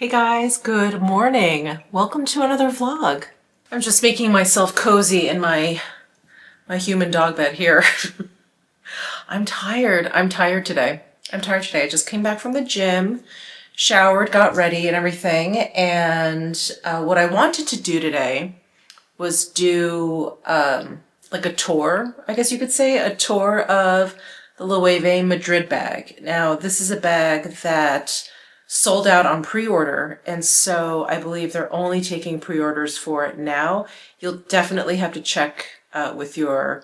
Hey guys, good morning. Welcome to another vlog. I'm just making myself cozy in my human dog bed here. I'm tired. I'm tired today. I just came back from the gym, showered, got ready and everything. And what I wanted to do today was do like a tour, I guess you could say, a tour of the Loewe Madrid bag. Now, this is a bag that sold out on pre-order, and so I believe they're only taking pre-orders for it now. You'll definitely have to check with your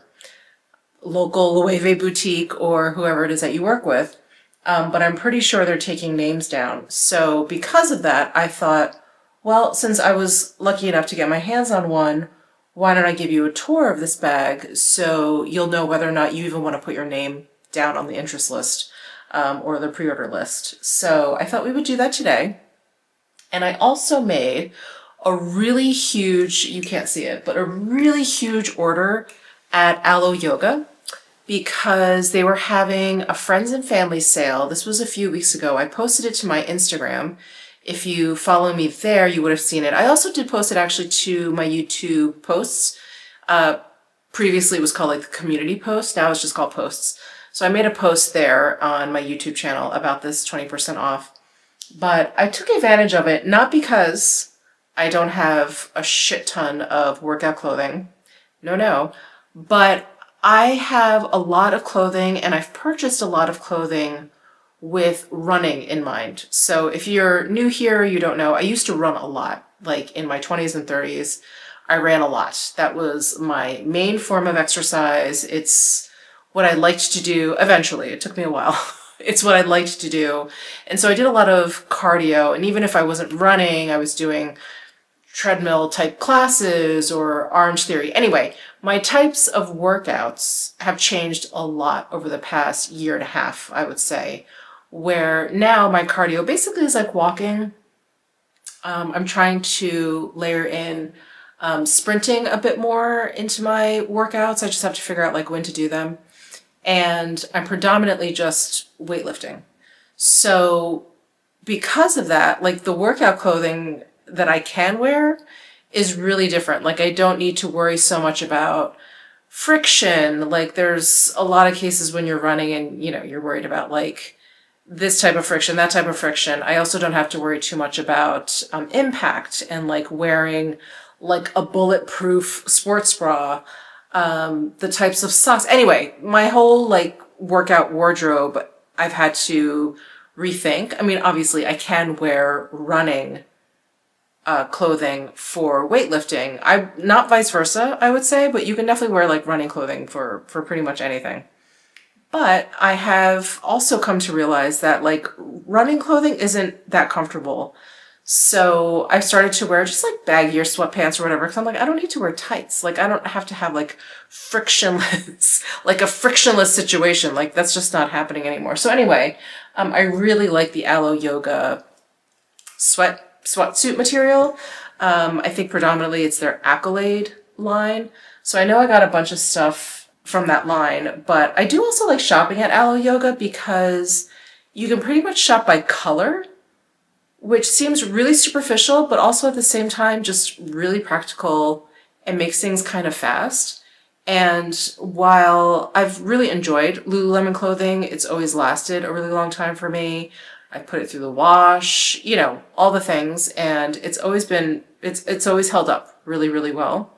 local Loewe boutique or whoever it is that you work with, but I'm pretty sure they're taking names down. So because of that, I thought, well, since I was lucky enough to get my hands on one, why don't I give you a tour of this bag so you'll know whether or not you even want to put your name down on the interest list. Or the pre-order list. So I thought we would do that today. And I also made a really huge, you can't see it, but a really huge order at Alo Yoga because they were having a friends and family sale. This was a few weeks ago. I posted it to my Instagram. If you follow me there, you would have seen it. I also did post it actually to my YouTube posts. Previously it was called like the community post. Now it's just called posts. So I made a post there on my YouTube channel about this 20% off, but I took advantage of it, not because I don't have a shit ton of workout clothing. No, but I have a lot of clothing and I've purchased a lot of clothing with running in mind. So if you're new here, you don't know, I used to run a lot, like in my 20s and 30s, I ran a lot. That was my main form of exercise. It's what I liked to do eventually. It took me a while. It's what I liked to do. And so I did a lot of cardio. And even if I wasn't running, I was doing treadmill type classes or Orange Theory. Anyway, my types of workouts have changed a lot over the past year and a half, I would say, where now my cardio basically is like walking. I'm trying to layer in sprinting a bit more into my workouts. I just have to figure out like when to do them. And I'm predominantly just weightlifting. So because of that, like the workout clothing that I can wear is really different. Like I don't need to worry so much about friction. Like there's a lot of cases when you're running and, you know, you're worried about like this type of friction, that type of friction. I also don't have to worry too much about impact and like wearing like a bulletproof sports bra. The types of socks. Anyway, my whole like workout wardrobe, I've had to rethink. I mean, obviously I can wear running clothing for weightlifting. I not vice versa, I would say, but you can definitely wear like running clothing for pretty much anything. But I have also come to realize that like running clothing isn't that comfortable. So I've started to wear just like baggier sweatpants or whatever, because I'm like, I don't need to wear tights. Like I don't have to have like frictionless, like a frictionless situation. Like that's just not happening anymore. So anyway, I really like the Alo Yoga sweatsuit material. I think predominantly it's their Accolade line. So I know I got a bunch of stuff from that line, but I do also like shopping at Alo Yoga because you can pretty much shop by color, which seems really superficial, but also at the same time just really practical and makes things kind of fast. And while I've really enjoyed Lululemon clothing, it's always lasted a really long time for me. I put it through the wash, you know, all the things, and it's always held up really, really well.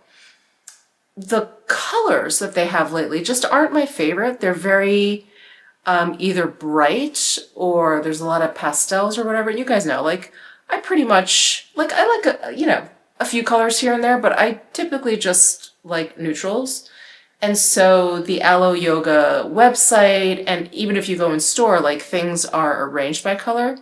The colors that they have lately just aren't my favorite. They're very either bright or there's a lot of pastels or whatever. You guys know, like I pretty much like a few colors here and there, but I typically just like neutrals. And so the Alo Yoga website, and even if you go in store, like things are arranged by color.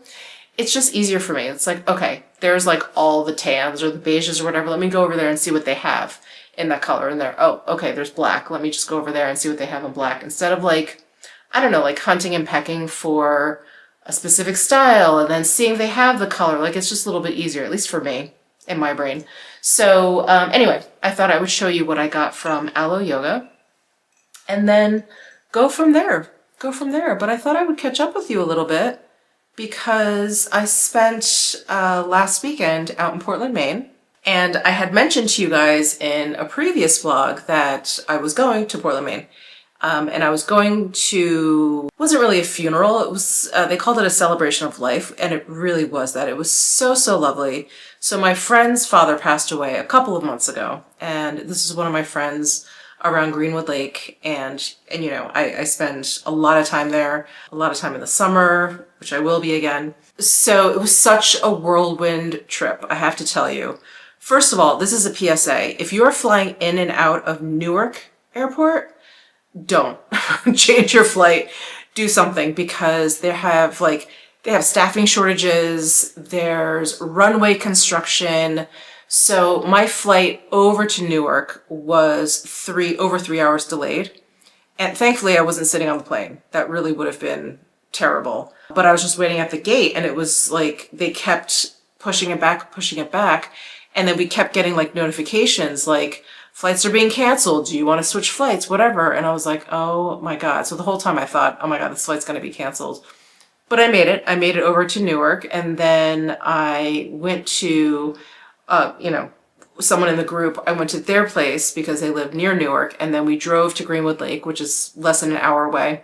It's just easier for me. It's like, okay, there's like all the tans or the beiges or whatever. Let me go over there and see what they have in that color. And there, oh, okay, there's black. Let me just go over there and see what they have in black. Instead of like, I don't know, like hunting and pecking for a specific style and then seeing if they have the color. Like it's just a little bit easier, at least for me in my brain. So anyway, I thought I would show you what I got from Alo Yoga and then go from there. But I thought I would catch up with you a little bit because I spent last weekend out in Portland, Maine. And I had mentioned to you guys in a previous vlog that I was going to Portland, Maine. And I was going to, it wasn't really a funeral. It was, they called it a celebration of life. And it really was that. It was so, so lovely. So my friend's father passed away a couple of months ago. And this is one of my friends around Greenwood Lake. And you know, I spend a lot of time there, a lot of time in the summer, which I will be again. So it was such a whirlwind trip, I have to tell you. First of all, this is a PSA. If you're flying in and out of Newark Airport, don't change your flight, do something, because they have staffing shortages, there's runway construction. So my flight over to Newark was over 3 hours delayed. And thankfully I wasn't sitting on the plane. That really would have been terrible. But I was just waiting at the gate, and it was like they kept pushing it back. And then we kept getting like notifications like, flights are being canceled. Do you want to switch flights? Whatever. And I was like, oh my God. So the whole time I thought, oh my God, this flight's going to be canceled. But I made it. I made it over to Newark. And then I went to, someone in the group. I went to their place because they lived near Newark. And then we drove to Greenwood Lake, which is less than an hour away.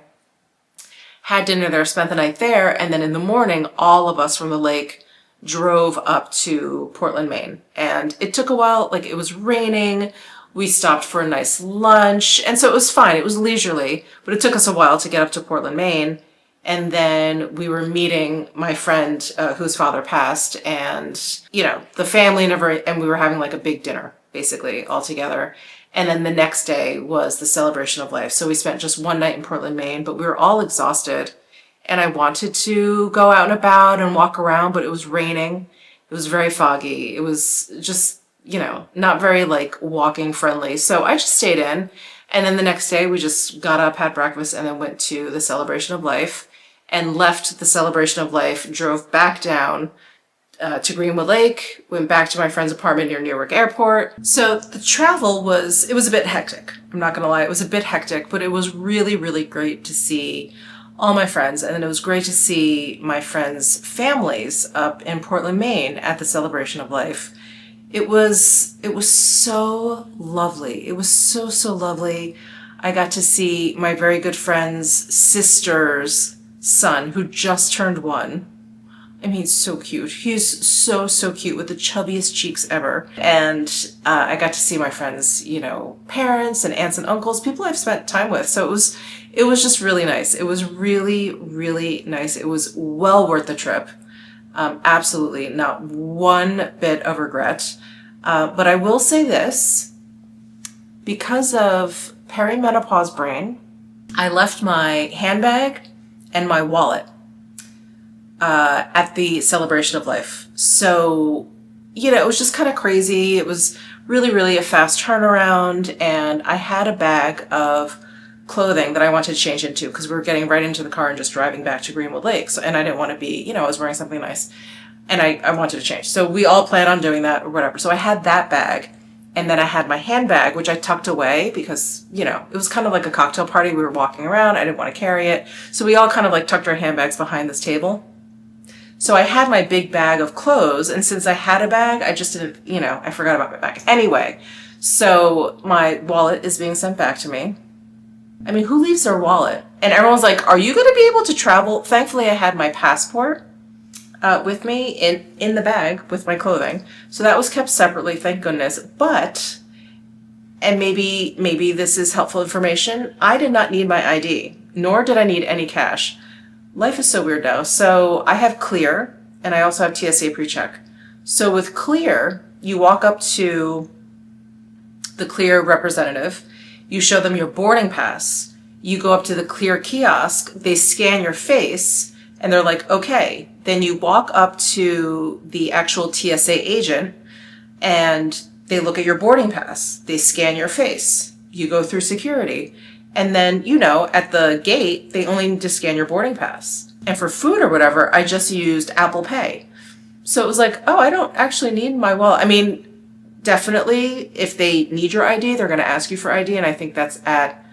Had dinner there, spent the night there. And then in the morning, all of us from the lake drove up to Portland, Maine. And it took a while. Like, it was raining. We stopped for a nice lunch. And so it was fine. It was leisurely, but it took us a while to get up to Portland, Maine. And then we were meeting my friend whose father passed, and, you know, the family and we were having like a big dinner, basically, all together. And then the next day was the celebration of life. So we spent just one night in Portland, Maine, but we were all exhausted. And I wanted to go out and about and walk around, but it was raining. It was very foggy. It was just, you know, not very like walking friendly. So I just stayed in. And then the next day we just got up, had breakfast, and then went to the celebration of life and left the celebration of life, drove back down to Greenwood Lake, went back to my friend's apartment near Newark Airport. So the travel it was a bit hectic. I'm not going to lie. It was a bit hectic, but it was really, really great to see all my friends. And then it was great to see my friends' families up in Portland, Maine at the celebration of life. It was so lovely. It was so, so lovely. I got to see my very good friend's sister's son, who just turned 1. I mean, he's so cute. He's so, so cute with the chubbiest cheeks ever. And I got to see my friends, you know, parents and aunts and uncles, people I've spent time with. So it was just really nice. It was really, really nice. It was well worth the trip. Absolutely not one bit of regret. But I will say this, because of perimenopause brain, I left my handbag and my wallet at the celebration of life. So, you know, it was just kind of crazy. It was really, really a fast turnaround. And I had a bag of clothing that I wanted to change into because we were getting right into the car and just driving back to Greenwood Lake. So, and I didn't want to be, you know, I was wearing something nice and I wanted to change. So we all planned on doing that or whatever. So I had that bag, and then I had my handbag, which I tucked away because, you know, it was kind of like a cocktail party. We were walking around. I didn't want to carry it. So we all kind of like tucked our handbags behind this table. So I had my big bag of clothes, and since I had a bag, I just didn't, you know, I forgot about my bag. Anyway, so my wallet is being sent back to me. I mean, who leaves their wallet? And everyone's like, are you going to be able to travel? Thankfully, I had my passport with me in the bag with my clothing. So that was kept separately, thank goodness. But, and maybe this is helpful information, I did not need my ID, nor did I need any cash. Life is so weird now. So I have Clear, and I also have TSA PreCheck. So with Clear, you walk up to the Clear representative, you show them your boarding pass, you go up to the Clear kiosk, they scan your face, and they're like, okay. Then you walk up to the actual TSA agent, and they look at your boarding pass, they scan your face, you go through security. And then, you know, at the gate, they only need to scan your boarding pass. And for food or whatever, I just used Apple Pay. So it was like, oh, I don't actually need my wallet. I mean, definitely, if they need your ID, they're going to ask you for ID. And I think that's at,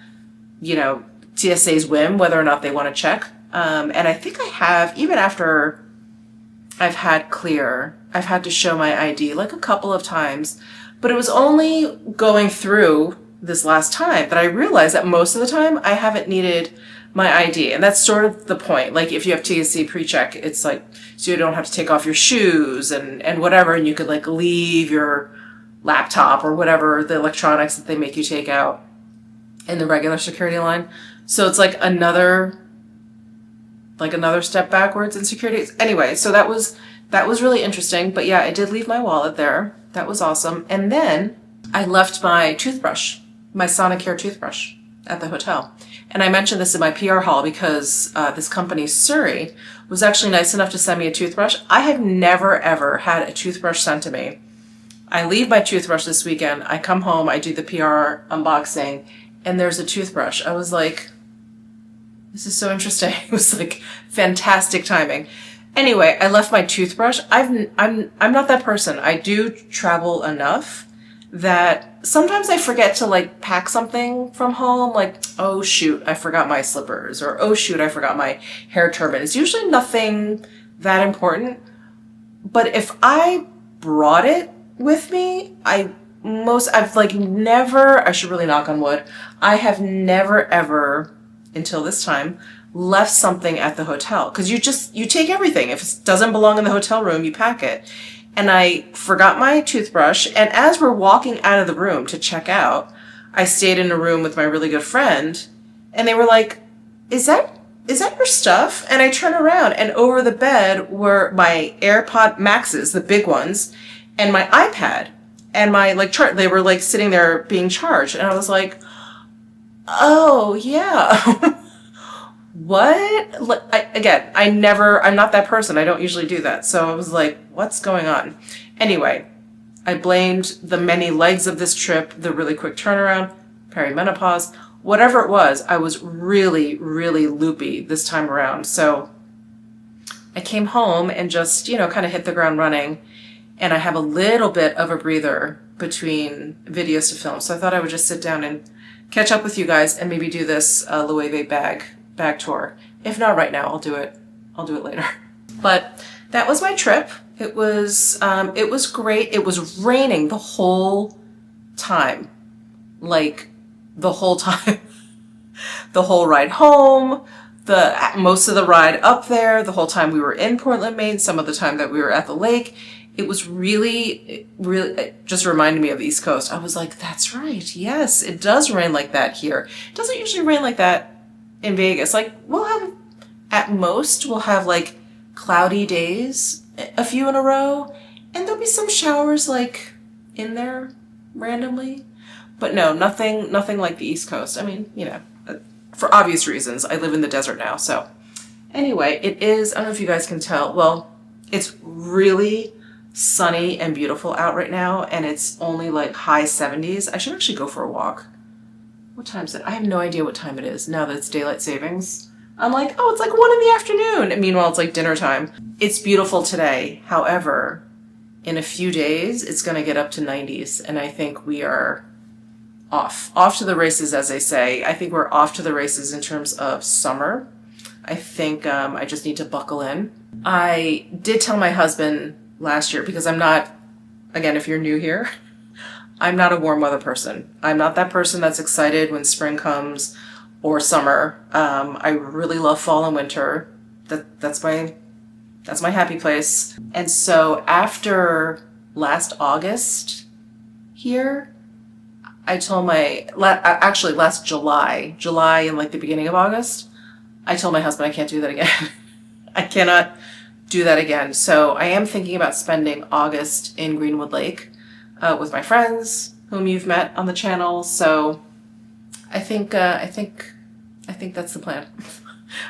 you know, TSA's whim, whether or not they want to check. And I think I have, even after I've had clear, I've had to show my ID like a couple of times, but it was only going through this last time that I realized that most of the time I haven't needed my ID. And that's sort of the point. Like if you have TSC pre-check, it's like, so you don't have to take off your shoes and whatever, and you could like leave your laptop or whatever, the electronics that they make you take out in the regular security line. So it's like another step backwards in security. Anyway, so that was really interesting. But yeah, I did leave my wallet there. That was awesome. And then I left my toothbrush, my Sonicare toothbrush at the hotel. And I mentioned this in my PR haul because this company, Surrey, was actually nice enough to send me a toothbrush. I have never, ever had a toothbrush sent to me. I leave my toothbrush this weekend. I come home, I do the PR unboxing, and there's a toothbrush. I was like, this is so interesting. It was like fantastic timing. Anyway, I left my toothbrush. I'm not that person. I do travel enough that sometimes I forget to like pack something from home. Like, oh shoot, I forgot my slippers, or oh shoot, I forgot my hair turban. It's usually nothing that important. But if I brought it with me, I've like never, I should really knock on wood, I have never ever until this time left something at the hotel, because you take everything. If it doesn't belong in the hotel room, you pack it. And I forgot my toothbrush, and as we're walking out of the room to check out, I stayed in a room with my really good friend, and they were like, is that your stuff? And I turn around, and over the bed were my AirPod Maxes, the big ones, and my iPad and my like chart. They were like sitting there being charged, and I was like, oh yeah. What? I'm not that person. I don't usually do that. So I was like, what's going on? Anyway, I blamed the many legs of this trip, the really quick turnaround, perimenopause, whatever it was. I was really, really loopy this time around. So I came home and just, kind of hit the ground running. And I have a little bit of a breather between videos to film. So I thought I would just sit down and catch up with you guys and maybe do this Loewe bag tour. If not right now, I'll do it later. But that was my trip. It was great. It was raining the whole time. Like the whole time. The whole ride home, most of the ride up there, the whole time we were in Portland, Maine, some of the time that we were at the lake. It was really, it just reminded me of the East Coast. I was like, that's right. Yes, it does rain like that here. It doesn't usually rain like that in Vegas. Like we'll have like cloudy days, a few in a row, and there'll be some showers like in there randomly. But no, nothing like the East Coast. I mean, for obvious reasons. I live in the desert now. So anyway, it is, I don't know if you guys can tell. Well, it's really sunny and beautiful out right now, and it's only like high 70s. I should actually go for a walk. What time is it? I have no idea what time it is now that it's daylight savings. I'm like, oh, it's like 1 in the afternoon. And meanwhile, it's like dinner time. It's beautiful today. However, in a few days, it's going to get up to 90s. And I think we are off to the races, as they say. I think we're off to the races in terms of summer. I think I just need to buckle in. I did tell my husband last year, because I'm not, again, if you're new here, I'm not a warm weather person. I'm not that person that's excited when spring comes or summer. I really love fall and winter. That's my happy place. And so after last August here, I told actually last July and like the beginning of August, I told my husband I can't do that again. I cannot do that again. So I am thinking about spending August in Greenwood Lake with my friends whom you've met on the channel. So I think that's the plan.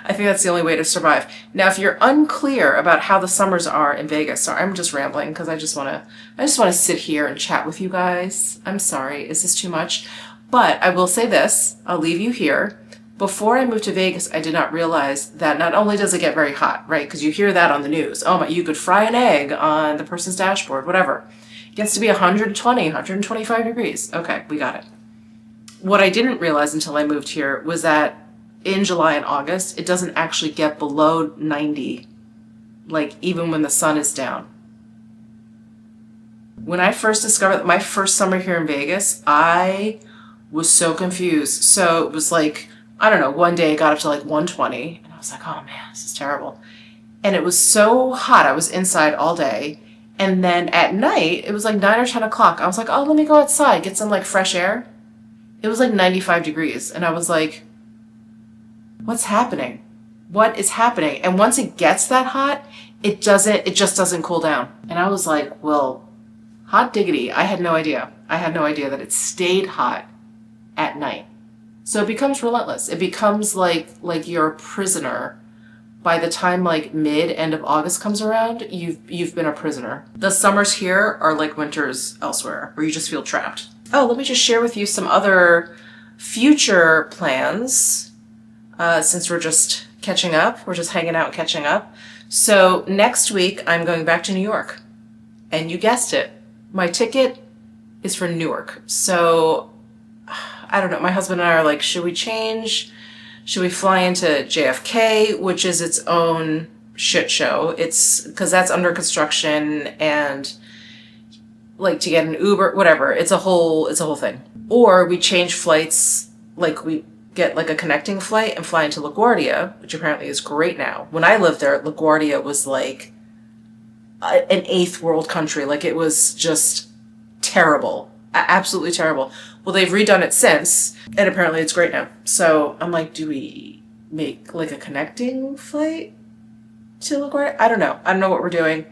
I think that's the only way to survive. Now, if you're unclear about how the summers are in Vegas, sorry, I'm just rambling because I just want to sit here and chat with you guys. I'm sorry. Is this too much? But I will say this. I'll leave you here. Before I moved to Vegas, I did not realize that not only does it get very hot, right? Because you hear that on the news. Oh my, you could fry an egg on the person's dashboard, whatever. It gets to be 120, 125 degrees. Okay, we got it. What I didn't realize until I moved here was that in July and August, it doesn't actually get below 90, like even when the sun is down. When I first discovered my first summer here in Vegas, I was so confused. So it was like, I don't know, one day it got up to like 120 and I was like, oh man, this is terrible. And it was so hot. I was inside all day. And then at night, it was like 9 or 10 o'clock. I was like, oh, let me go outside, get some like fresh air. It was like 95 degrees. And I was like, what's happening? What is happening? And once it gets that hot, it just doesn't cool down. And I was like, well, hot diggity. I had no idea. I had no idea that it stayed hot at night. So it becomes relentless. It becomes like you're a prisoner. By the time like end of August comes around, you've been a prisoner. The summers here are like winters elsewhere, where you just feel trapped. Oh, let me just share with you some other future plans, since we're just catching up. We're just hanging out and catching up. So next week, I'm going back to New York. And you guessed it, my ticket is for Newark. So I don't know, my husband and I are like, should we change? Should we fly into JFK, which is its own shit show? It's because that's under construction, and like to get an Uber, whatever. It's a whole thing. Or we change flights, like we get like a connecting flight and fly into LaGuardia, which apparently is great now. When I lived there, LaGuardia was like an eighth world country. Like it was just terrible, absolutely terrible. Well, they've redone it since, and apparently it's great now. So I'm like, do we make like a connecting flight to LaGuardia? I don't know. I don't know what we're doing.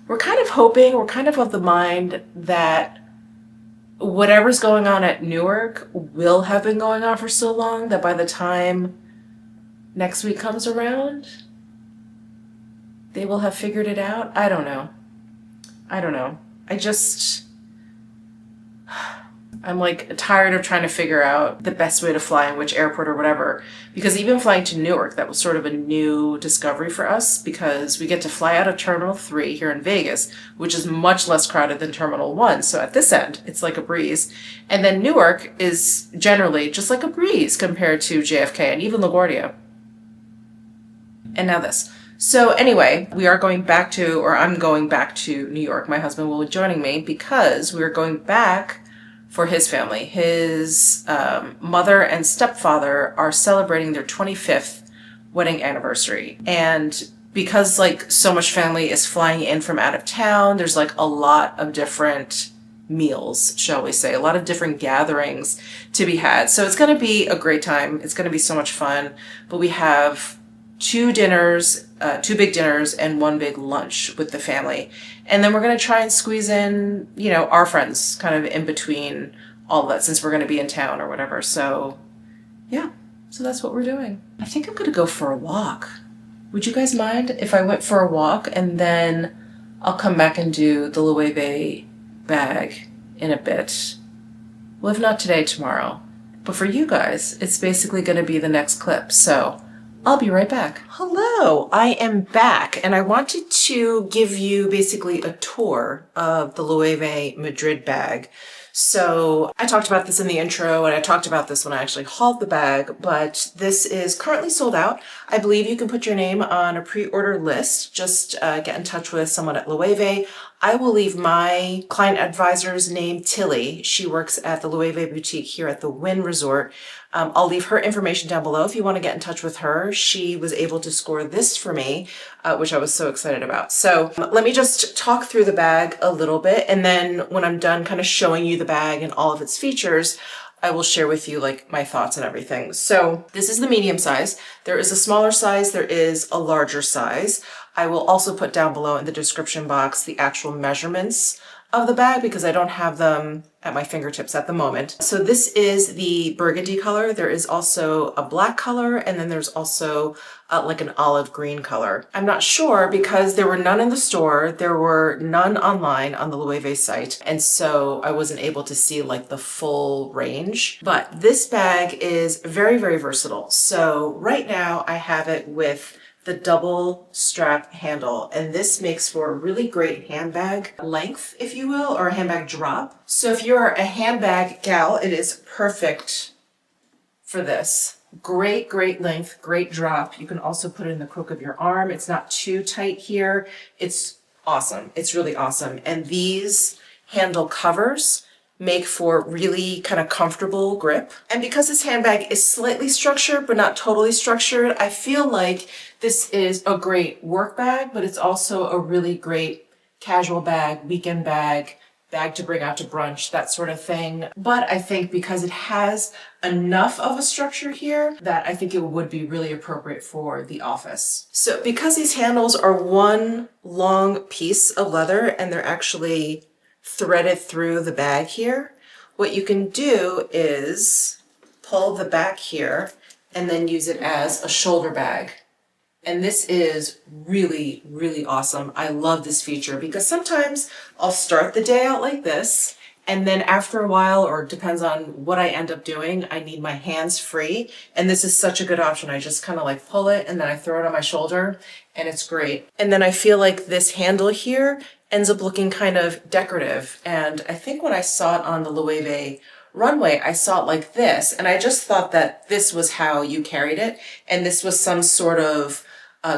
We're kind of the mind that whatever's going on at Newark will have been going on for so long that by the time next week comes around, they will have figured it out. I don't know. I'm like tired of trying to figure out the best way to fly in which airport or whatever. Because even flying to Newark, that was sort of a new discovery for us, because we get to fly out of Terminal 3 here in Vegas, which is much less crowded than Terminal 1. So at this end, it's like a breeze. And then Newark is generally just like a breeze compared to JFK and even LaGuardia. And now this. So anyway, I'm going back to New York. My husband will be joining me because we're going back for his family. His mother and stepfather are celebrating their 25th wedding anniversary. And because like so much family is flying in from out of town, there's like a lot of different meals, shall we say, a lot of different gatherings to be had. So it's going to be a great time. It's going to be so much fun. But we have two big dinners and one big lunch with the family. And then we're going to try and squeeze in, our friends kind of in between all of that, since we're going to be in town or whatever. So yeah, so that's what we're doing. I think I'm going to go for a walk. Would you guys mind if I went for a walk and then I'll come back and do the Loewe bag in a bit? Well, if not today, tomorrow. But for you guys, it's basically going to be the next clip. So I'll be right back. Hello, I am back, and I wanted to give you basically a tour of the Loewe Madrid bag. So I talked about this in the intro, and I talked about this when I actually hauled the bag, but this is currently sold out. I believe you can put your name on a pre-order list. Just get in touch with someone at Loewe. I will leave my client advisor's name, Tilly. She works at the Loewe boutique here at the Wynn resort. I'll leave her information down below if you want to get in touch with her. She was able to score this for me, which I was so excited about. So let me just talk through the bag a little bit, and then when I'm done kind of showing you the bag and all of its features, I will share with you like my thoughts and everything. So this is the medium size. There is a smaller size, there is a larger size. I will also put down below in the description box the actual measurements of the bag, because I don't have them at my fingertips at the moment. So this is the burgundy color. There is also a black color, and then there's also like an olive green color. I'm not sure because there were none in the store. There were none online on the Loewe site. And so I wasn't able to see like the full range, but this bag is very, very versatile. So right now I have it with the double strap handle, and this makes for a really great handbag length, if you will, or a handbag drop. So if you're a handbag gal, it is perfect for this. Great, great length, great drop. You can also put it in the crook of your arm. It's not too tight here. It's awesome. It's really awesome. And these handle covers make for really kind of comfortable grip. And because this handbag is slightly structured, but not totally structured, I feel like this is a great work bag, but it's also a really great casual bag, weekend bag, bag to bring out to brunch, that sort of thing. But I think because it has enough of a structure here that I think it would be really appropriate for the office. So because these handles are one long piece of leather and they're actually threaded through the bag here, what you can do is pull the back here and then use it as a shoulder bag. And this is really, really awesome. I love this feature because sometimes I'll start the day out like this, and then after a while, or depends on what I end up doing, I need my hands free. And this is such a good option. I just kind of like pull it and then I throw it on my shoulder and it's great. And then I feel like this handle here ends up looking kind of decorative. And I think when I saw it on the Loewe runway, I saw it like this. And I just thought that this was how you carried it. And this was some sort of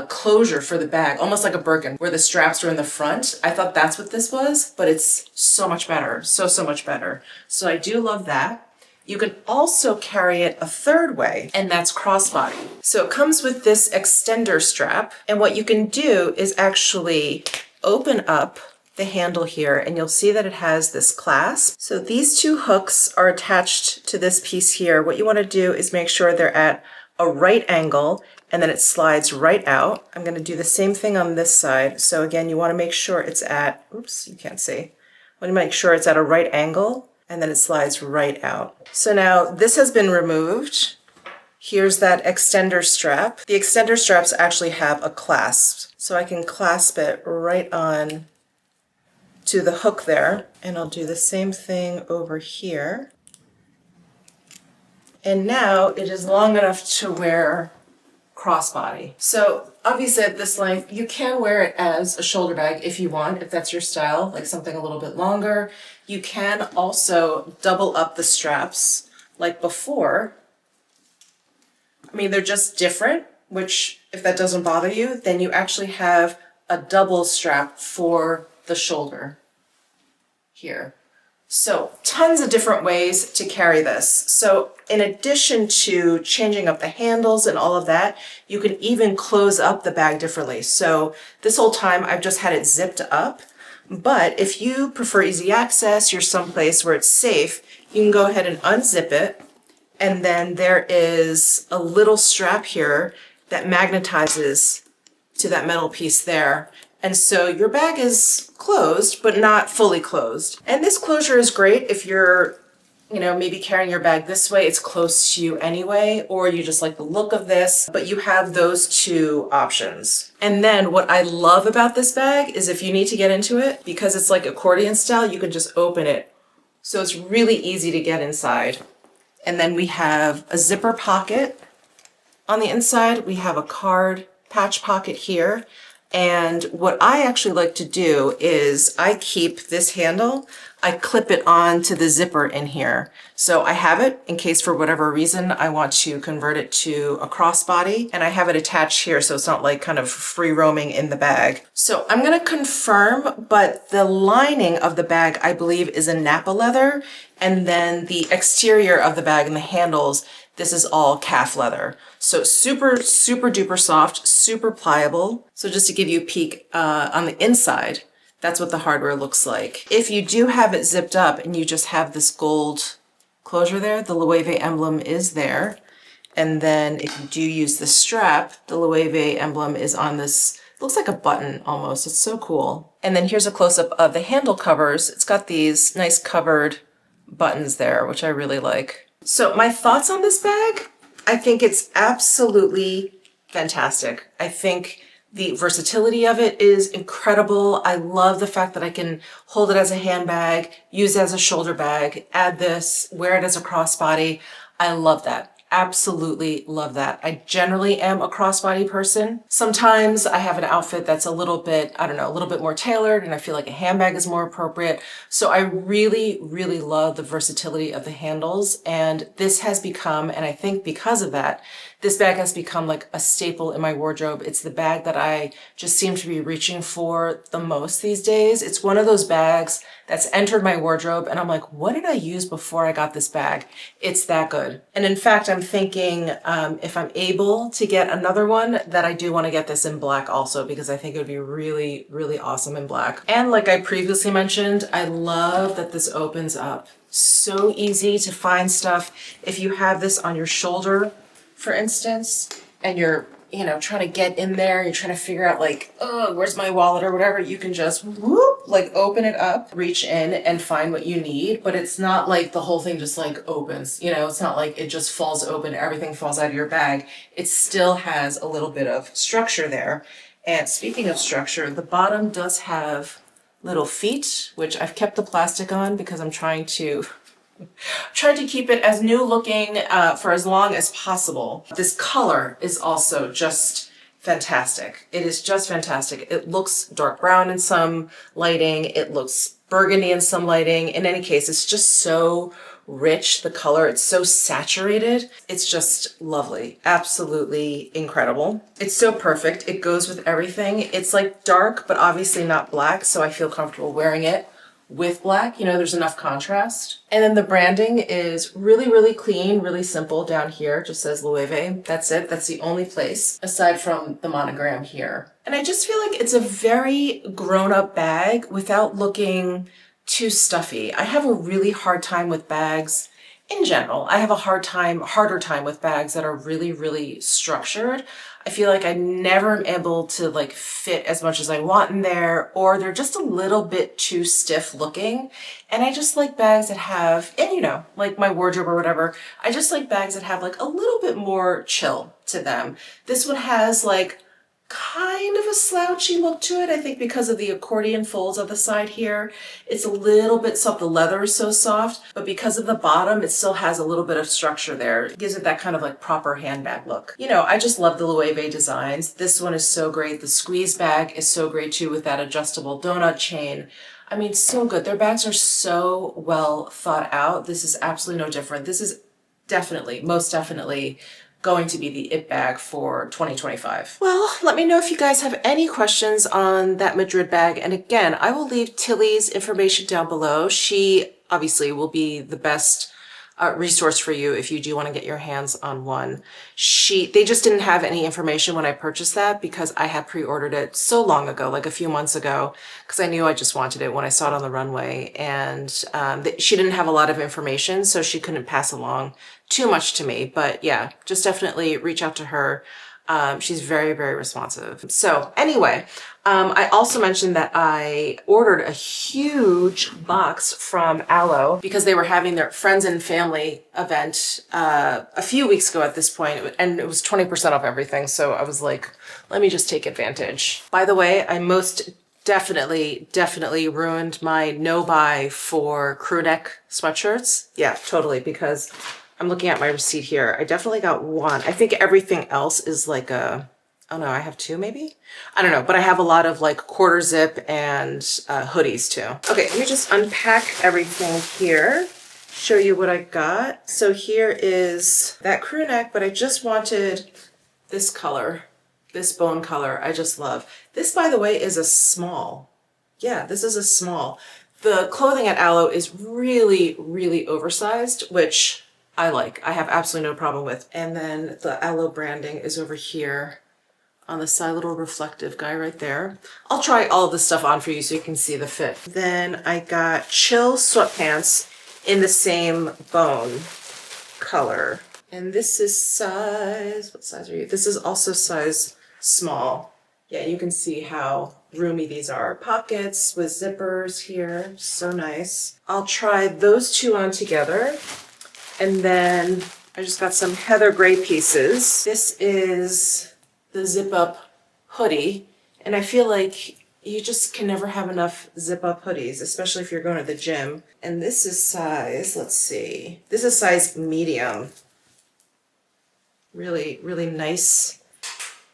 closure for the bag, almost like a Birkin, where the straps are in the front. I thought that's what this was, but it's so much better, so much better. So I do love that. You can also carry it a third way, and that's crossbody. So it comes with this extender strap, and what you can do is actually open up the handle here, and you'll see that it has this clasp. So these two hooks are attached to this piece here. What you want to do is make sure they're at a right angle, and then it slides right out. I'm going to do the same thing on this side. So again, you want to make sure it's at, oops, you can't see. I want to make sure it's at a right angle, and then it slides right out. So now this has been removed. Here's that extender strap. The extender straps actually have a clasp, so I can clasp it right on to the hook there, and I'll do the same thing over here. And now it is long enough to wear crossbody. So obviously at this length, you can wear it as a shoulder bag if you want, if that's your style, like something a little bit longer. You can also double up the straps like before. I mean, they're just different, which if that doesn't bother you, then you actually have a double strap for the shoulder here. So tons of different ways to carry this. So in addition to changing up the handles and all of that, you can even close up the bag differently. So this whole time I've just had it zipped up, but if you prefer easy access, you're someplace where it's safe, you can go ahead and unzip it. And then there is a little strap here that magnetizes to that metal piece there. And so your bag is closed, but not fully closed. And this closure is great if you're, maybe carrying your bag this way, it's close to you anyway, or you just like the look of this, but you have those two options. And then what I love about this bag is if you need to get into it, because it's like accordion style, you can just open it. So it's really easy to get inside. And then we have a zipper pocket on the inside. We have a card patch pocket here. And what I actually like to do is I keep this handle, I clip it on to the zipper in here. So I have it in case for whatever reason I want to convert it to a crossbody, and I have it attached here so it's not like kind of free roaming in the bag. So I'm gonna confirm, but the lining of the bag I believe is a Napa leather, and then the exterior of the bag and the handles, this is all calf leather. So super, super duper soft, super pliable. So just to give you a peek on the inside, that's what the hardware looks like. If you do have it zipped up and you just have this gold closure there, the Loewe emblem is there. And then if you do use the strap, the Loewe emblem is on this, looks like a button almost. It's so cool. And then here's a close-up of the handle covers. It's got these nice covered buttons there, which I really like. So my thoughts on this bag, I think it's absolutely fantastic. I think the versatility of it is incredible. I love the fact that I can hold it as a handbag, use it as a shoulder bag, add this, wear it as a crossbody. I love that. Absolutely love that. I generally am a crossbody person. Sometimes I have an outfit that's a little bit, I don't know, a little bit more tailored and I feel like a handbag is more appropriate. So I really, really love the versatility of the handles, and this has become, and I think because of that, this bag has become like a staple in my wardrobe. It's the bag that I just seem to be reaching for the most these days. It's one of those bags that's entered my wardrobe and I'm like, what did I use before I got this bag? It's that good. And in fact, I'm thinking if I'm able to get another one, that I do want to get this in black also, because I think it would be really, really awesome in black. And like I previously mentioned, I love that this opens up. So easy to find stuff. If you have this on your shoulder, for instance, and you're, you know, trying to get in there, you're trying to figure out like, oh, where's my wallet or whatever, you can just whoop, like open it up, reach in and find what you need. But it's not like the whole thing just like opens, you know, it's not like it just falls open, everything falls out of your bag. It still has a little bit of structure there. And speaking of structure, the bottom does have little feet, which I've kept the plastic on because I'm trying to keep it as new looking for as long as possible. This color is also just fantastic. It is just fantastic. It looks dark brown in some lighting. It looks burgundy in some lighting. In any case, it's just so rich, the color. It's so saturated. It's just lovely. Absolutely incredible. It's so perfect. It goes with everything. It's like dark, but obviously not black, so I feel comfortable wearing it with black. You know, there's enough contrast. And then the branding is really, really clean, really simple down here. It just says Loewe. That's it. That's the only place aside from the monogram here. And I just feel like it's a very grown-up bag without looking too stuffy. I have a really hard time with bags in general. I have a harder time with bags that are really, really structured. I feel like I never am able to like fit as much as I want in there, or they're just a little bit too stiff looking. And I just like bags that have, and you know, like my wardrobe or whatever, I just like bags that have like a little bit more chill to them. This one has like kind of a slouchy look to it, I think because of the accordion folds on the side here. It's a little bit soft, the leather is so soft, but because of the bottom, it still has a little bit of structure there. It gives it that kind of like proper handbag look. You know, I just love the Loewe designs. This one is so great. The squeeze bag is so great too with that adjustable donut chain. I mean, so good. Their bags are so well thought out. This is absolutely no different. This is definitely, most definitely going to be the it bag for 2025. Well, let me know if you guys have any questions on that Madrid bag. And again, I will leave Tilly's information down below. She obviously will be the best resource for you if you do want to get your hands on one. They just didn't have any information when I purchased that because I had pre-ordered it so long ago, like a few months ago, because I knew I just wanted it when I saw it on the runway. And she didn't have a lot of information, so she couldn't pass along too much to me. But yeah, just definitely reach out to her. She's very, very responsive. So anyway, I also mentioned that I ordered a huge box from Alo because they were having their friends and family event a few weeks ago at this point, and it was 20% off everything. So I was like, let me just take advantage. By the way, I most definitely ruined my no buy for crew neck sweatshirts. Yeah, totally, because I'm looking at my receipt here. I definitely got one. I think everything else is like a, oh no, I have two maybe? I don't know, but I have a lot of like quarter zip and hoodies too. Okay, let me just unpack everything here, show you what I got. So here is that crew neck, but I just wanted this color, this bone color. I just love. This, by the way, is a small. Yeah, this is a small. The clothing at Alo is really, really oversized, which I like. I have absolutely no problem with. And then the Alo branding is over here on the side, little reflective guy right there. I'll try all of this stuff on for you so you can see the fit. Then I got chill sweatpants in the same bone color. And this is size, what size are you? This is also size small. Yeah, you can see how roomy these are. Pockets with zippers here, so nice. I'll try those two on together. And then I just got some heather gray pieces. This is the zip up hoodie. And I feel like you just can never have enough zip up hoodies, especially if you're going to the gym. And this is size, let's see, this is size medium. Really, really nice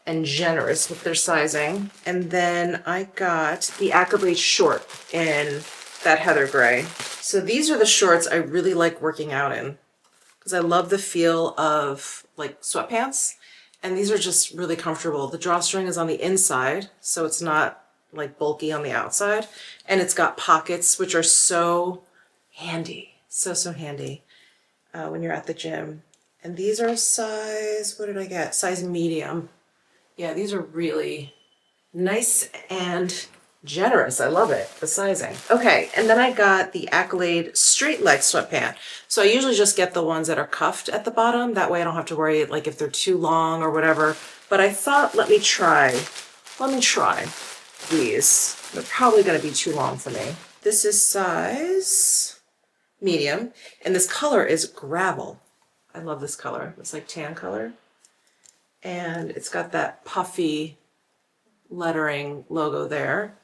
and generous with their sizing. And then I got the Pkwy short in that heather gray. So these are the shorts I really like working out in because I love the feel of like sweatpants. And these are just really comfortable. The drawstring is on the inside, so it's not like bulky on the outside. And it's got pockets, which are so handy. So handy when you're at the gym. And these are size, what did I get? Size medium. Yeah, these are really nice and generous. I love it, the sizing. Okay, and then I got the Accolade straight leg sweatpant. So I usually just get the ones that are cuffed at the bottom. That way I don't have to worry like if they're too long or whatever. But I thought, let me try these. They're probably gonna be too long for me. This is size medium, and this color is gravel. I love this color. It's like tan color. And it's got that puffy lettering logo there.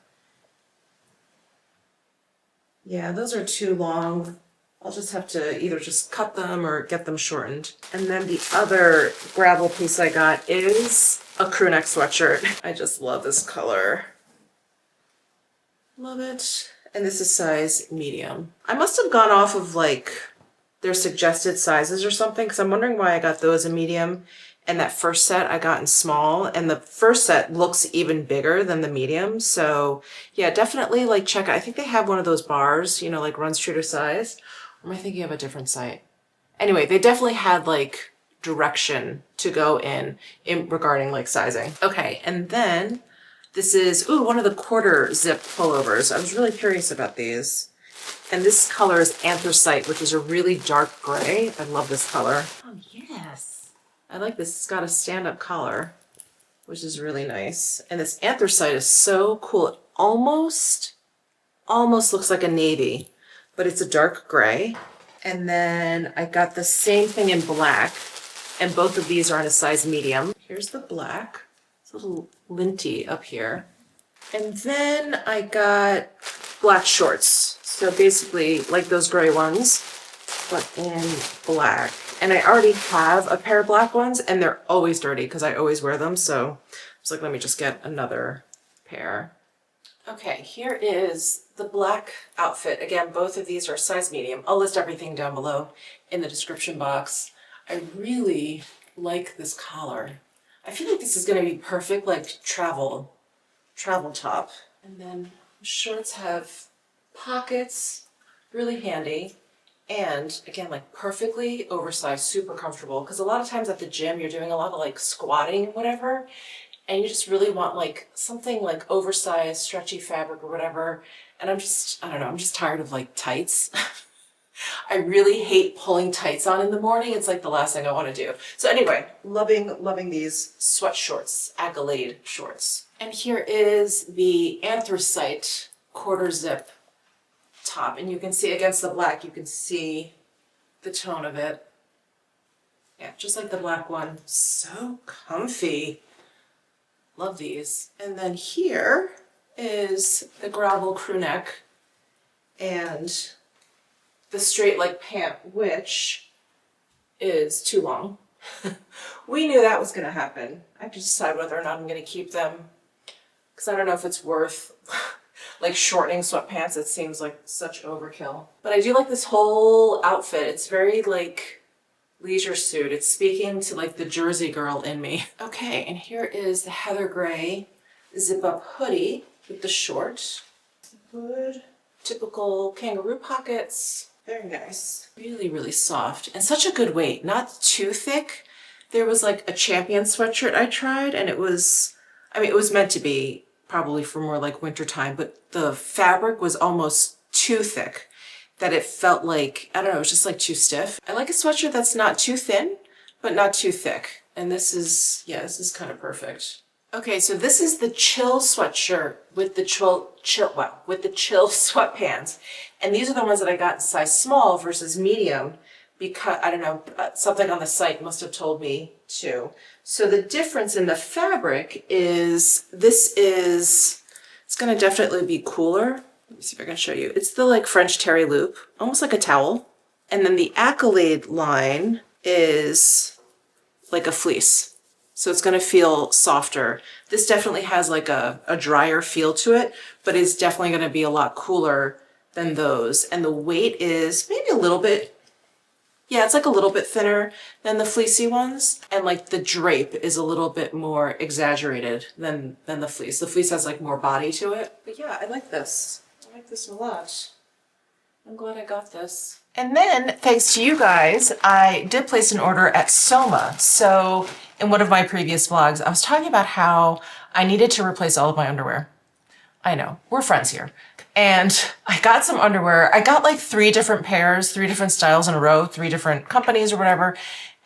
Yeah, those are too long. I'll just have to either just cut them or get them shortened. And then the other gravel piece I got is a crew neck sweatshirt. I just love this color. Love it. And this is size medium. I must have gone off of like their suggested sizes or something, because I'm wondering why I got those in medium and that first set I got in small, and the first set looks even bigger than the medium. So yeah, definitely like check. I think they have one of those bars, you know, like runs true to size. Or am I thinking of a different site? Anyway, they definitely had like direction to go in regarding like sizing. Okay, and then this is, ooh, one of the quarter zip pullovers. I was really curious about these. And this color is anthracite, which is a really dark gray. I love this color. Oh, yes. I like this. It's got a stand-up collar, which is really nice. And this anthracite is so cool. It almost looks like a navy, but it's a dark gray. And then I got the same thing in black, and both of these are in a size medium. Here's the black. It's a little linty up here. And then I got black shorts. So basically like those gray ones, but in black. And I already have a pair of black ones, and they're always dirty because I always wear them. So I was like, let me just get another pair. Okay, here is the black outfit. Again, both of these are size medium. I'll list everything down below in the description box. I really like this collar. I feel like this is going to be perfect, like travel top. And then the shorts have pockets, really handy. And again, like perfectly oversized, super comfortable. Because a lot of times at the gym, you're doing a lot of like squatting and whatever. And you just really want like something like oversized, stretchy fabric or whatever. And I don't know, I'm just tired of like tights. I really hate pulling tights on in the morning. It's like the last thing I want to do. So anyway, loving these sweat shorts, Accolade shorts. And here is the anthracite quarter zip top, and you can see against the black, you can see the tone of it. Yeah, just like the black one. So comfy. Love these. And then here is the gravel crew neck and the straight leg pant, which is too long. We knew that was going to happen. I have to decide whether or not I'm going to keep them, because I don't know if it's worth like shortening sweatpants. It seems like such overkill. But I do like this whole outfit. It's very like leisure suit. It's speaking to like the Jersey girl in me. Okay, and here is the heather gray zip up hoodie with the short hood. Typical kangaroo pockets. Very nice. Really, really soft and such a good weight. Not too thick. There was like a Champion sweatshirt I tried, and it was, I mean, it was meant to be probably for more like winter time, but the fabric was almost too thick that it felt like, I don't know, it was just like too stiff. I like a sweatshirt that's not too thin, but not too thick. And this is, yeah, this is kind of perfect. Okay, so this is the chill sweatshirt with the chill sweatpants. And these are the ones that I got in size small versus medium, because, I don't know, something on the site must have told me to. So the difference in the fabric is, it's gonna definitely be cooler. Let me see if I can show you. It's the like French terry loop, almost like a towel. And then the Accolade line is like a fleece. So it's gonna feel softer. This definitely has like a drier feel to it, but it's definitely gonna be a lot cooler than those. And the weight is maybe a little bit, yeah, it's like a little bit thinner than the fleecy ones. And like the drape is a little bit more exaggerated than the fleece. The fleece has like more body to it. But yeah, I like this. I like this a lot. I'm glad I got this. And then, thanks to you guys, I did place an order at Soma. So in one of my previous vlogs, I was talking about how I needed to replace all of my underwear. I know, we're friends here. And I got some underwear. I got like 3 different pairs, 3 different styles in a row, 3 different companies or whatever.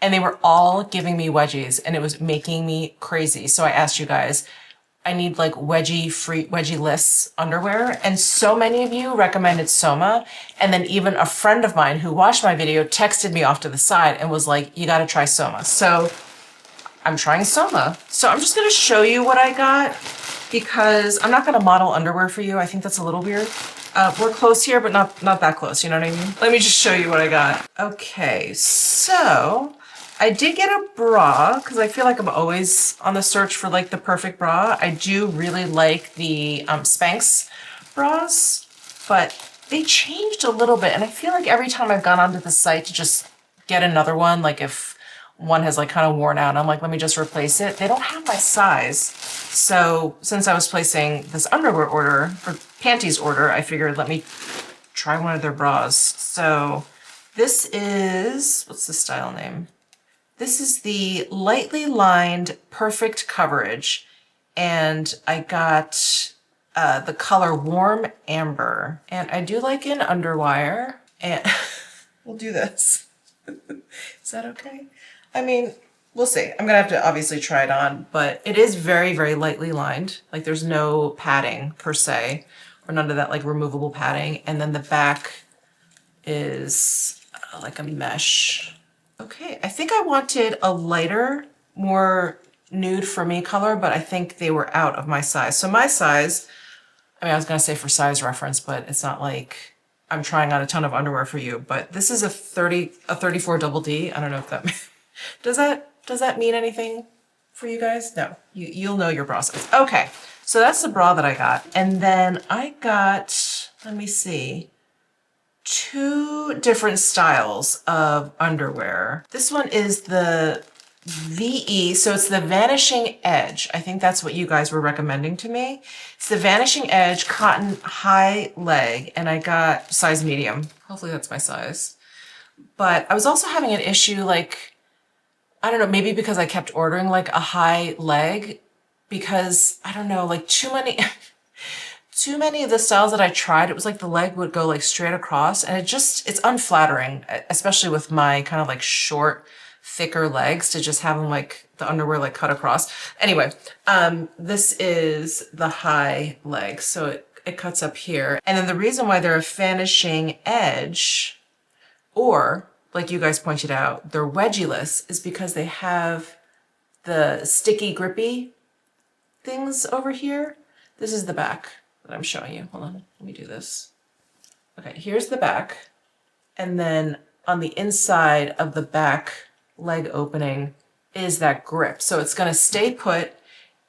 And they were all giving me wedgies and it was making me crazy. So I asked you guys, I need like wedgie-less underwear. And so many of you recommended Soma. And then even a friend of mine who watched my video texted me off to the side and was like, you gotta try Soma. So I'm trying Soma. So I'm just gonna show you what I got because I'm not gonna model underwear for you. I think that's a little weird. We're close here, but not that close, you know what I mean? Let me just show you what I got. Okay, so I did get a bra because I feel like I'm always on the search for like the perfect bra. I do really like the Spanx bras, but they changed a little bit. And I feel like every time I've gone onto the site to just get another one, like if one has like kind of worn out, I'm like, let me just replace it. They don't have my size. So since I was placing this underwear order or panties order, I figured let me try one of their bras. So this is, what's the style name? This is the lightly lined perfect coverage. And I got the color warm amber. And I do like an underwire. And we'll do this. Is that okay? I mean, we'll see. I'm gonna have to obviously try it on, but it is very, very lightly lined. Like there's no padding per se, or none of that like removable padding. And then the back is like a mesh. Okay, I think I wanted a lighter, more nude for me color, but I think they were out of my size. So my size, I mean, I was gonna say for size reference, but it's not like I'm trying on a ton of underwear for you, but this is a 34 double D. I don't know if that does that mean anything for you guys? No, you'll know your bra size. Okay, so that's the bra that I got. And then I got, let me see, 2 different styles of underwear. This one is the VE, so it's the Vanishing Edge. I think that's what you guys were recommending to me. It's the Vanishing Edge cotton high leg, and I got size medium. Hopefully that's my size. But I was also having an issue, like, I don't know, maybe because I kept ordering like a high leg, because I don't know, like too many of the styles that I tried, it was like the leg would go like straight across, and it's unflattering, especially with my kind of like short, thicker legs, to just have them like the underwear like cut across. Anyway, this is the high leg, so it cuts up here. And then the reason why they're a vanishing edge, or like you guys pointed out, they're wedgieless, is because they have the sticky, grippy things over here. This is the back that I'm showing you. Hold on, let me do this. Okay, here's the back. And then on the inside of the back leg opening is that grip. So it's gonna stay put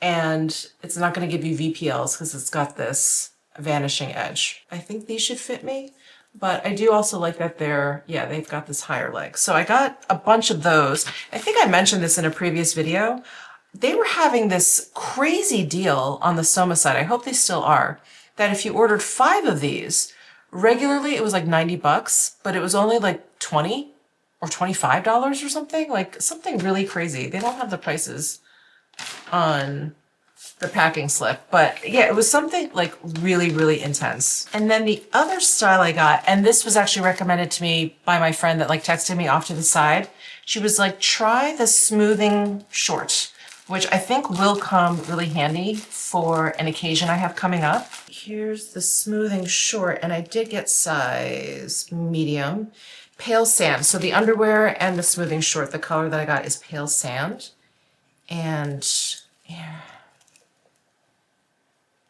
and it's not gonna give you VPLs because it's got this vanishing edge. I think these should fit me. But I do also like that they've got this higher leg. So I got a bunch of those. I think I mentioned this in a previous video. They were having this crazy deal on the Soma site. I hope they still are. That if you ordered 5 of these, regularly it was like 90 bucks, but it was only like 20 or $25 or something. Like something really crazy. They don't have the prices on the packing slip, but yeah, it was something like really, really intense. And then the other style I got, and this was actually recommended to me by my friend that like texted me off to the side. She was like, try the smoothing short, which I think will come really handy for an occasion I have coming up. Here's the smoothing short, and I did get size medium, pale sand. So the underwear and the smoothing short, the color that I got is pale sand. And yeah.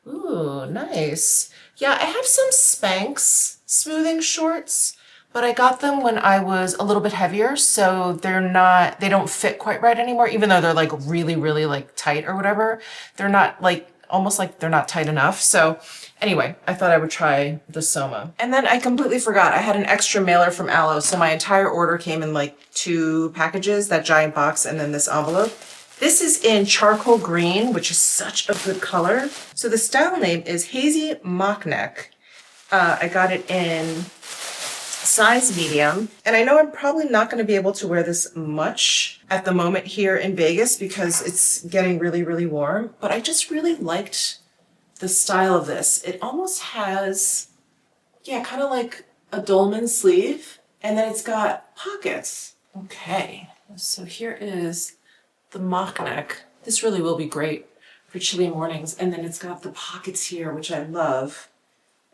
Ooh, nice. Yeah, I have some Spanx smoothing shorts, but I got them when I was a little bit heavier, so they don't fit quite right anymore, even though they're like really, really like tight or whatever. They're not like, almost like they're not tight enough. So anyway, I thought I would try the Soma. And then I completely forgot, I had an extra mailer from Alo, so my entire order came in like 2 packages, that giant box and then this envelope. This is in charcoal green, which is such a good color. So the style name is Hazy Mock Neck. I got it in size medium, and I know I'm probably not going to be able to wear this much at the moment here in Vegas because it's getting really, really warm, but I just really liked the style of this. It almost has, yeah, kind of like a dolman sleeve, and then it's got pockets. Okay, so here is the mock neck. This really will be great for chilly mornings, and then it's got the pockets here, which I love.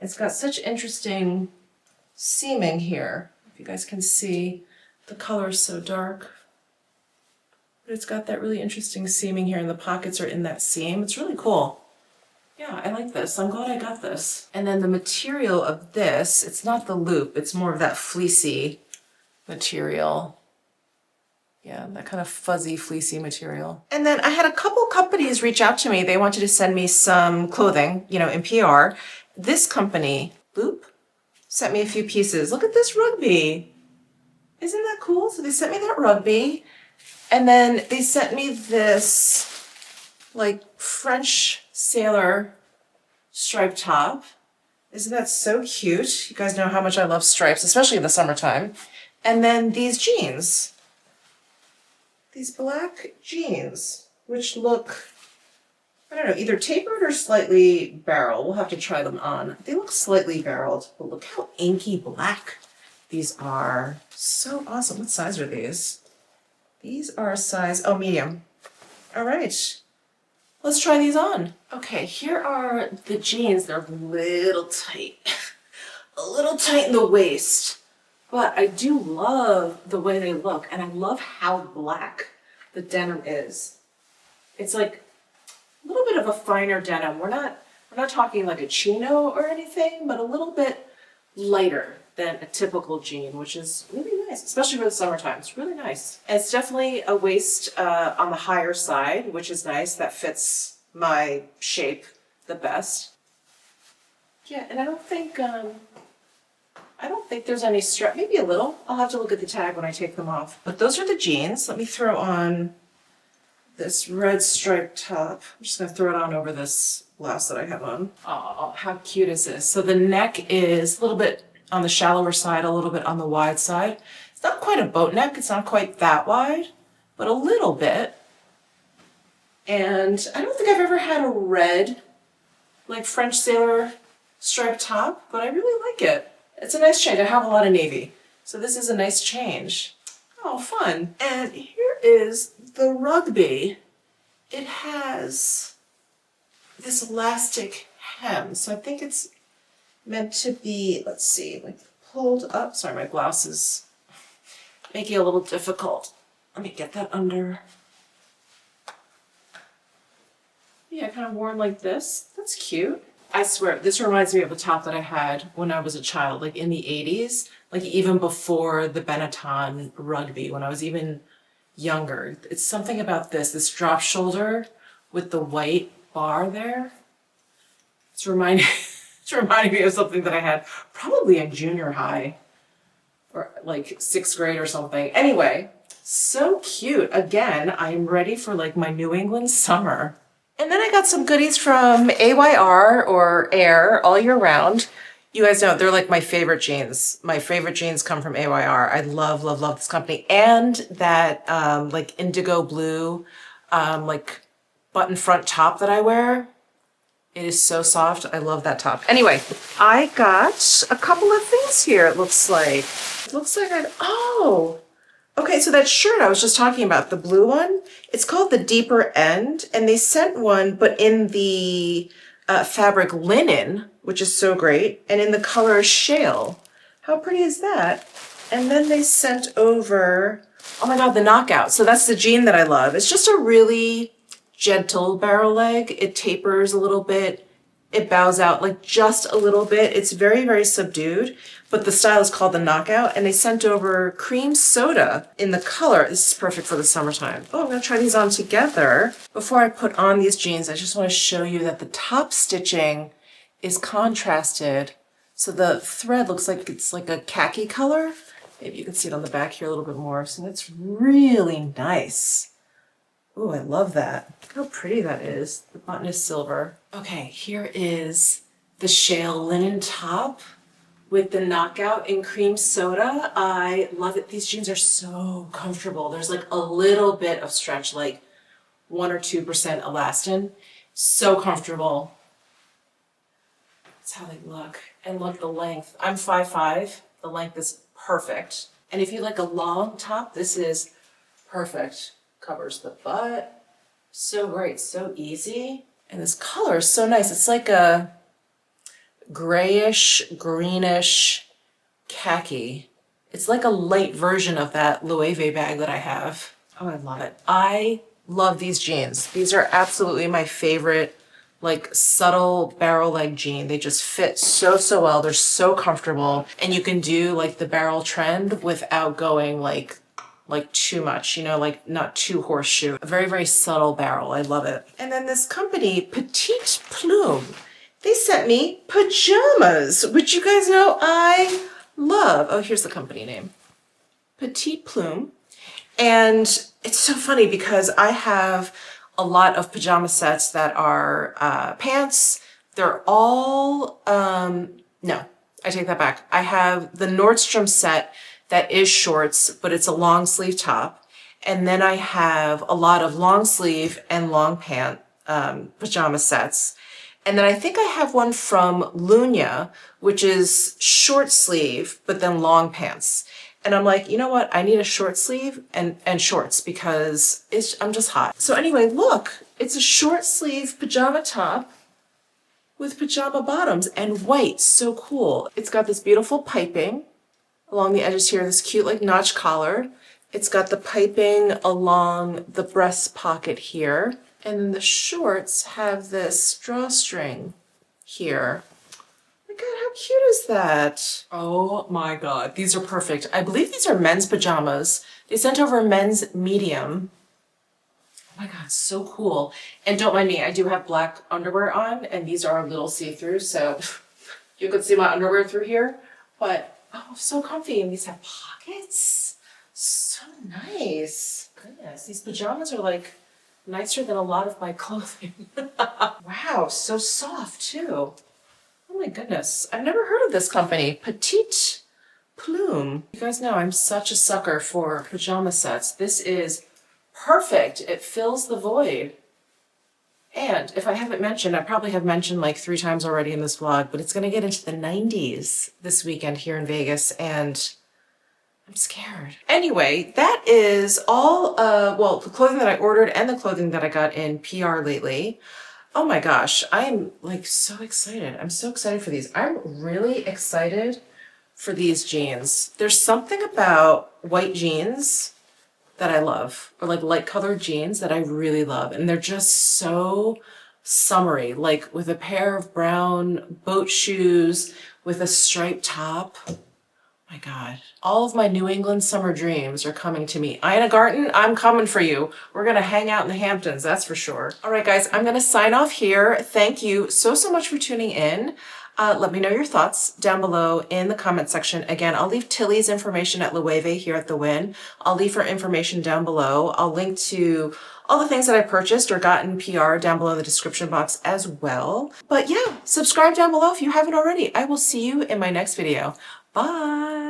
It's got such interesting seaming here. If you guys can see, the color is so dark, but it's got that really interesting seaming here, and the pockets are in that seam. It's really cool. Yeah, I like this. I'm glad I got this. And then the material of this, it's not the loop, it's more of that fleecy material. Yeah, that kind of fuzzy, fleecy material. And then I had a couple companies reach out to me. They wanted to send me some clothing, you know, in PR. This company, Loop, sent me a few pieces. Look at this rugby. Isn't that cool? So they sent me that rugby, and then they sent me this like French sailor striped top. Isn't that so cute? You guys know how much I love stripes, especially in the summertime. And then these jeans. These black jeans, which look, I don't know, either tapered or slightly barrel. We'll have to try them on. They look slightly barreled, but look how inky black these are. So awesome. What size are these? These are a size, oh, medium. All right, let's try these on. Okay, here are the jeans. They're a little tight, a little tight in the waist. But I do love the way they look, and I love how black the denim is. It's like a little bit of a finer denim. We're not talking like a chino or anything, but a little bit lighter than a typical jean, which is really nice, especially for the summertime. It's really nice. And it's definitely a waist on the higher side, which is nice. That fits my shape the best. Yeah, and I don't think there's any strap, maybe a little. I'll have to look at the tag when I take them off. But those are the jeans. Let me throw on this red striped top. I'm just gonna throw it on over this blouse that I have on. Oh, how cute is this? So the neck is a little bit on the shallower side, a little bit on the wide side. It's not quite a boat neck, it's not quite that wide, but a little bit. And I don't think I've ever had a red, like French sailor striped top, but I really like it. It's a nice change. I have a lot of navy, so this is a nice change. Oh, fun. And here is the rugby. It has this elastic hem, so I think it's meant to be, let's see, like pulled up. Sorry, my blouse is making it a little difficult. Let me get that under. Yeah, kind of worn like this. That's cute. I swear, this reminds me of a top that I had when I was a child, like in the 80s, like even before the Benetton rugby, when I was even younger. It's something about this drop shoulder with the white bar there. It's reminding me of something that I had probably in junior high or like 6th grade or something. Anyway, so cute. Again, I'm ready for like my New England summer. And then I got some goodies from AYR or Air all year round. You guys know they're like my favorite jeans. My favorite jeans come from AYR. I love, love, love this company. And that like indigo blue like button front top that I wear. It is so soft. I love that top. Anyway, I got a couple of things here, it looks like. It looks like okay, so that shirt I was just talking about, the blue one, it's called the Deeper End, and they sent one, but in the fabric linen, which is so great, and in the color shale. How pretty is that? And then they sent over, oh my God, the Knockout. So that's the jean that I love. It's just a really gentle barrel leg. It tapers a little bit. it bows out like just a little bit. It's very, very subdued, but the style is called the Knockout, and they sent over cream soda in the color. This is perfect for the summertime. Oh, I'm gonna try these on together. Before I put on these jeans, I just wanna show you that the top stitching is contrasted. So the thread looks like it's like a khaki color. Maybe you can see it on the back here a little bit more. So that's really nice. Ooh, I love that. Look how pretty that is. The button is silver. Okay, here is the shale linen top with the Knockout in cream soda. I love it. These jeans are so comfortable. There's like a little bit of stretch, like 1 or 2% elastin. So comfortable. That's how they look. And look, the length. I'm 5'5". The length is perfect. And if you like a long top, this is perfect. Covers the butt. So great, so easy. And this color is so nice. It's like a grayish, greenish khaki. It's like a light version of that Loewe bag that I have. Oh, I love it. I love these jeans. These are absolutely my favorite, like subtle barrel leg jean. They just fit so, so well. They're so comfortable. And you can do like the barrel trend without going like too much, you know, like not too horseshoe. A very, very subtle barrel. I love it. And then this company, Petite Plume, they sent me pajamas, which you guys know I love. Oh, here's the company name. Petite Plume. And it's so funny because I have a lot of pajama sets that are pants. They're all, no, I take that back. I have the Nordstrom set that is shorts, but it's a long sleeve top. And then I have a lot of long sleeve and long pant pajama sets. And then I think I have one from Lunya, which is short sleeve, but then long pants. And I'm like, you know what? I need a short sleeve and shorts because I'm just hot. So anyway, look, it's a short sleeve pajama top with pajama bottoms and white. So cool. It's got this beautiful piping along the edges here, this cute like notch collar. It's got the piping along the breast pocket here. And then the shorts have this drawstring here. My God, how cute is that? Oh my God, these are perfect. I believe these are men's pajamas. They sent over men's medium. Oh my God, so cool. And don't mind me, I do have black underwear on and these are a little see-through, so you could see my underwear through here, but oh, so comfy. And these have pockets. So nice. Goodness, these pajamas are like nicer than a lot of my clothing. Wow, so soft too. Oh my goodness. I've never heard of this company, Petite Plume. You guys know I'm such a sucker for pajama sets. This is perfect. It fills the void. And if I haven't mentioned, I probably have mentioned like 3 times already in this vlog, but it's going to get into the 90s this weekend here in Vegas, and I'm scared. Anyway, that is all, well, the clothing that I ordered and the clothing that I got in PR lately. Oh my gosh, I'm like so excited. I'm so excited for these. I'm really excited for these jeans. There's something about white jeans that I love, or like light colored jeans that I really love. And they're just so summery, like with a pair of brown boat shoes with a striped top. My God, all of my New England summer dreams are coming to me. Ina Garten, I'm coming for you. We're gonna hang out in the Hamptons, that's for sure. All right, guys, I'm gonna sign off here. Thank you so, so much for tuning in. Let me know your thoughts down below in the comment section. Again, I'll leave Tilly's information at Loewe here at the Wynn. I'll leave her information down below. I'll link to all the things that I purchased or got in PR down below in the description box as well. But yeah, subscribe down below if you haven't already. I will see you in my next video. Bye.